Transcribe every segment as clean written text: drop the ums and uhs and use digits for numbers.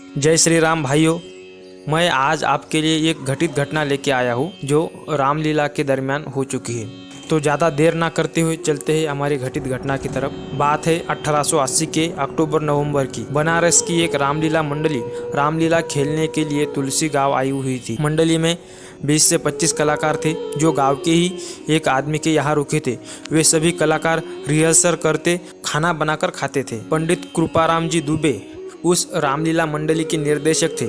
जय श्री राम भाइयों। मैं आज आपके लिए एक घटित घटना लेके आया हूँ जो रामलीला के दरमियान हो चुकी है। तो ज़्यादा देर ना करते हुए चलते हैं हमारी घटित घटना की तरफ। बात है 1880 के अक्टूबर-नवंबर की। बनारस की एक रामलीला मंडली रामलीला खेलने के लिए तुलसी गांव आई हुई थी। मंडली में 20 से 25 कलाकार थे जो गांव के ही एक आदमी के यहाँ रुके थे। वे सभी कलाकार रिहर्सल करते, खाना बनाकर खाते थे। पंडित कृपाराम जी दुबे उस रामलीला मंडली के निर्देशक थे।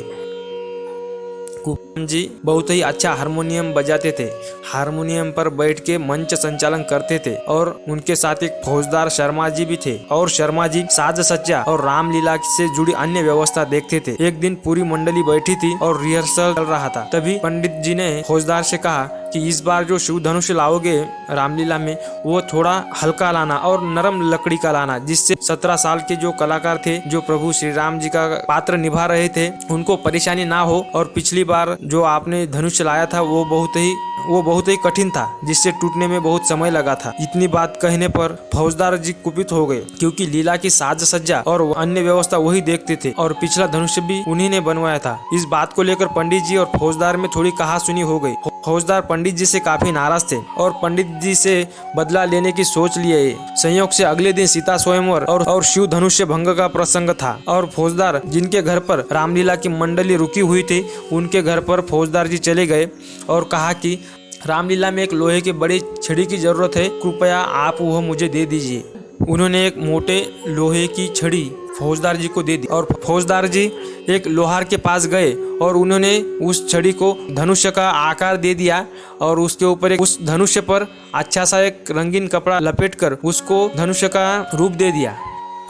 कृपाराम जी बहुत ही अच्छा हारमोनियम बजाते थे। हारमोनियम पर बैठ के मंच संचालन करते थे और उनके साथ एक फौजदार शर्मा जी भी थे और शर्मा जी साज सज्जा और रामलीला से जुड़ी अन्य व्यवस्था देखते थे। एक दिन पूरी मंडली बैठी थी और रिहर्सल चल रहा था। तभी पंडित जी ने फौजदार से कहा कि इस बार जो शिव धनुष लाओगे रामलीला में वो थोड़ा हल्का लाना और नरम लकड़ी का लाना, जिससे 17 साल के जो कलाकार थे जो प्रभु श्री राम जी का पात्र निभा रहे थे उनको परेशानी ना हो। और पिछली बार जो आपने धनुष लाया था वो बहुत ही कठिन था, जिससे टूटने में बहुत समय लगा था। इतनी बात कहने पर फौजदार जी कुपित हो गए, क्योंकि लीला की साज सज्जा और अन्य व्यवस्था वही देखते थे और पिछला धनुष भी उन्हीं ने बनवाया था। इस बात को लेकर पंडित जी और फौजदार में थोड़ी कहासुनी हो गई। फौजदार पंडित जी से काफी नाराज थे और पंडित जी से बदला लेने की सोच लिए। संयोग से अगले दिन सीता स्वयंवर और शिव धनुष्य भंग का प्रसंग था और फौजदार जिनके घर पर रामलीला की मंडली रुकी हुई थी उनके घर पर फौजदार जी चले गए और कहा कि रामलीला में एक लोहे के बड़ी छड़ी की जरूरत है, कृपया आप वह मुझे दे दीजिए। उन्होंने एक मोटे लोहे की छड़ी फौजदार जी को दे दी और फौजदार जी एक लोहार के पास गए और उन्होंने उस छड़ी को धनुष्य का आकार दे दिया और उसके ऊपर उस धनुष्य पर अच्छा सा एक रंगीन कपड़ा लपेटकर उसको धनुष्य का रूप दे दिया।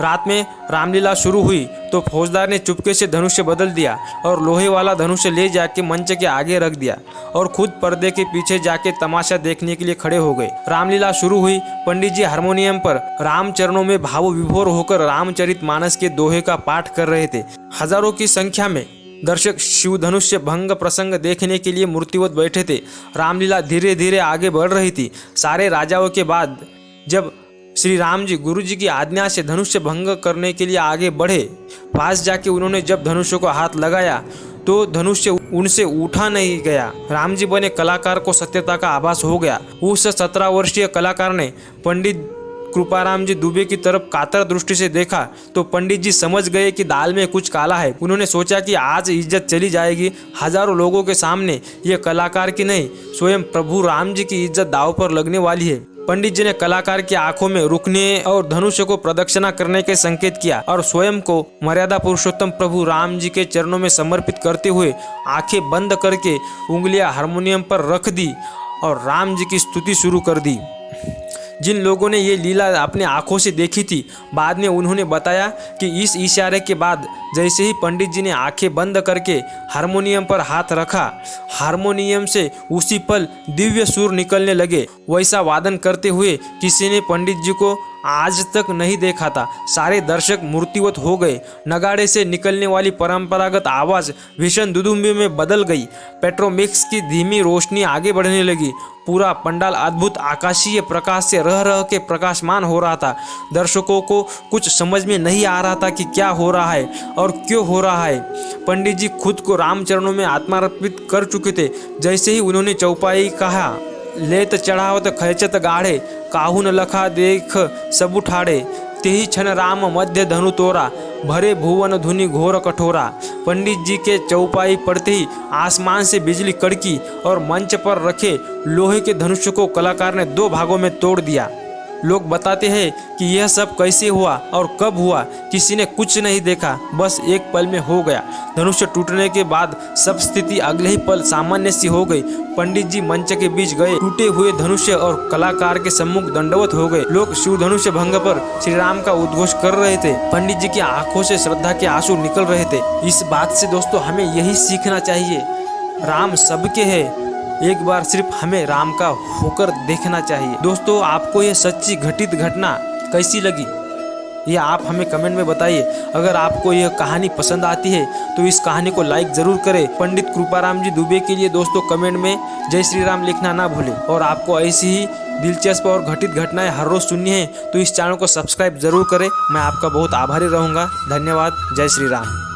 रात में रामलीला शुरू हुई तो फौजदार ने चुपके से धनुष्य बदल दिया और लोहे वाला धनुष्य ले जाके मंच के आगे रख दिया और खुद पर्दे के पीछे जाके तमाशा देखने के लिए खड़े हो गए। रामलीला शुरू हुई। पंडित जी हारमोनियम पर राम चरणों में भाव विभोर होकर रामचरितमानस के दोहे का पाठ कर रहे थे। हजारों की संख्या में दर्शक शिव धनुष्य भंग प्रसंग देखने के लिए मूर्तिवत बैठे थे। रामलीला धीरे धीरे आगे बढ़ रही थी। सारे राजाओं के बाद जब श्री राम जी गुरु जी की आज्ञा से धनुष्य भंग करने के लिए आगे बढ़े, पास जाके उन्होंने जब धनुष्य को हाथ लगाया तो धनुष्य उनसे उठा नहीं गया। राम जी बने कलाकार को सत्यता का आभास हो गया। उस 17 वर्षीय कलाकार ने पंडित कृपाराम जी दुबे की तरफ कातर दृष्टि से देखा तो पंडित जी समझ गए कि दाल में कुछ काला है। उन्होंने सोचा कि आज इज्जत चली जाएगी। हजारों लोगों के सामने ये कलाकार की नहीं, स्वयं प्रभु राम जी की इज्जत दाव पर लगने वाली है। पंडित जी ने कलाकार की आंखों में रुकने और धनुष्य को प्रदक्षिणा करने के संकेत किया और स्वयं को मर्यादा पुरुषोत्तम प्रभु राम जी के चरणों में समर्पित करते हुए आंखें बंद करके उंगलियां हारमोनियम पर रख दी और राम जी की स्तुति शुरू कर दी। जिन लोगों ने ये लीला अपने आंखों से देखी थी, बाद में उन्होंने बताया कि इस इशारे के बाद जैसे ही पंडित जी ने आंखें बंद करके हारमोनियम पर हाथ रखा, हारमोनियम से उसी पल दिव्य सुर निकलने लगे। वैसा वादन करते हुए किसी ने पंडित जी को आज तक नहीं देखा था। सारे दर्शक मूर्तिवत हो गए। नगाड़े से निकलने वाली परंपरागत आवाज भीषण दुदुम्बी में बदल गई। पेट्रोमिक्स की धीमी रोशनी आगे बढ़ने लगी। पूरा पंडाल अद्भुत आकाशीय प्रकाश से रह रह के प्रकाशमान हो रहा था। दर्शकों को कुछ समझ में नहीं आ रहा था कि क्या हो रहा है और क्यों हो रहा है। पंडित जी खुद को रामचरणों में आत्मार्पित कर चुके थे। जैसे ही उन्होंने चौपाई कहा, लेत चढ़ावत खैचत गाढ़े, काहू न लखा देख सब उठाड़े, तेही क्षण राम मध्य धनु तोरा, भरे भुवन धुनि घोर कठोरा। पंडित जी के चौपाई पड़ते ही आसमान से बिजली कड़की और मंच पर रखे लोहे के धनुष को कलाकार ने 2 भागों में तोड़ दिया। लोग बताते हैं कि यह सब कैसे हुआ और कब हुआ, किसी ने कुछ नहीं देखा, बस एक पल में हो गया। धनुष टूटने के बाद सब स्थिति अगले ही पल सामान्य सी हो गई। पंडित जी मंच के बीच गए, टूटे हुए धनुष्य और कलाकार के सम्मुख दंडवत हो गए। लोग शिव धनुष्य भंग पर श्री राम का उद्घोष कर रहे थे। पंडित जी की आंखों से श्रद्धा के आंसू निकल रहे थे। इस बात से दोस्तों हमें यही सीखना चाहिए, राम सबके है, एक बार सिर्फ हमें राम का होकर देखना चाहिए। दोस्तों, आपको ये सच्ची घटित घटना कैसी लगी ये आप हमें कमेंट में बताइए। अगर आपको यह कहानी पसंद आती है तो इस कहानी को लाइक जरूर करें। पंडित कृपाराम जी दुबे के लिए दोस्तों कमेंट में जय श्री राम लिखना ना भूलें। और आपको ऐसी ही दिलचस्प और घटित घटनाएं हर रोज सुननी है तो इस चैनल को सब्सक्राइब जरूर करें। मैं आपका बहुत आभारी रहूँगा। धन्यवाद। जय श्री राम।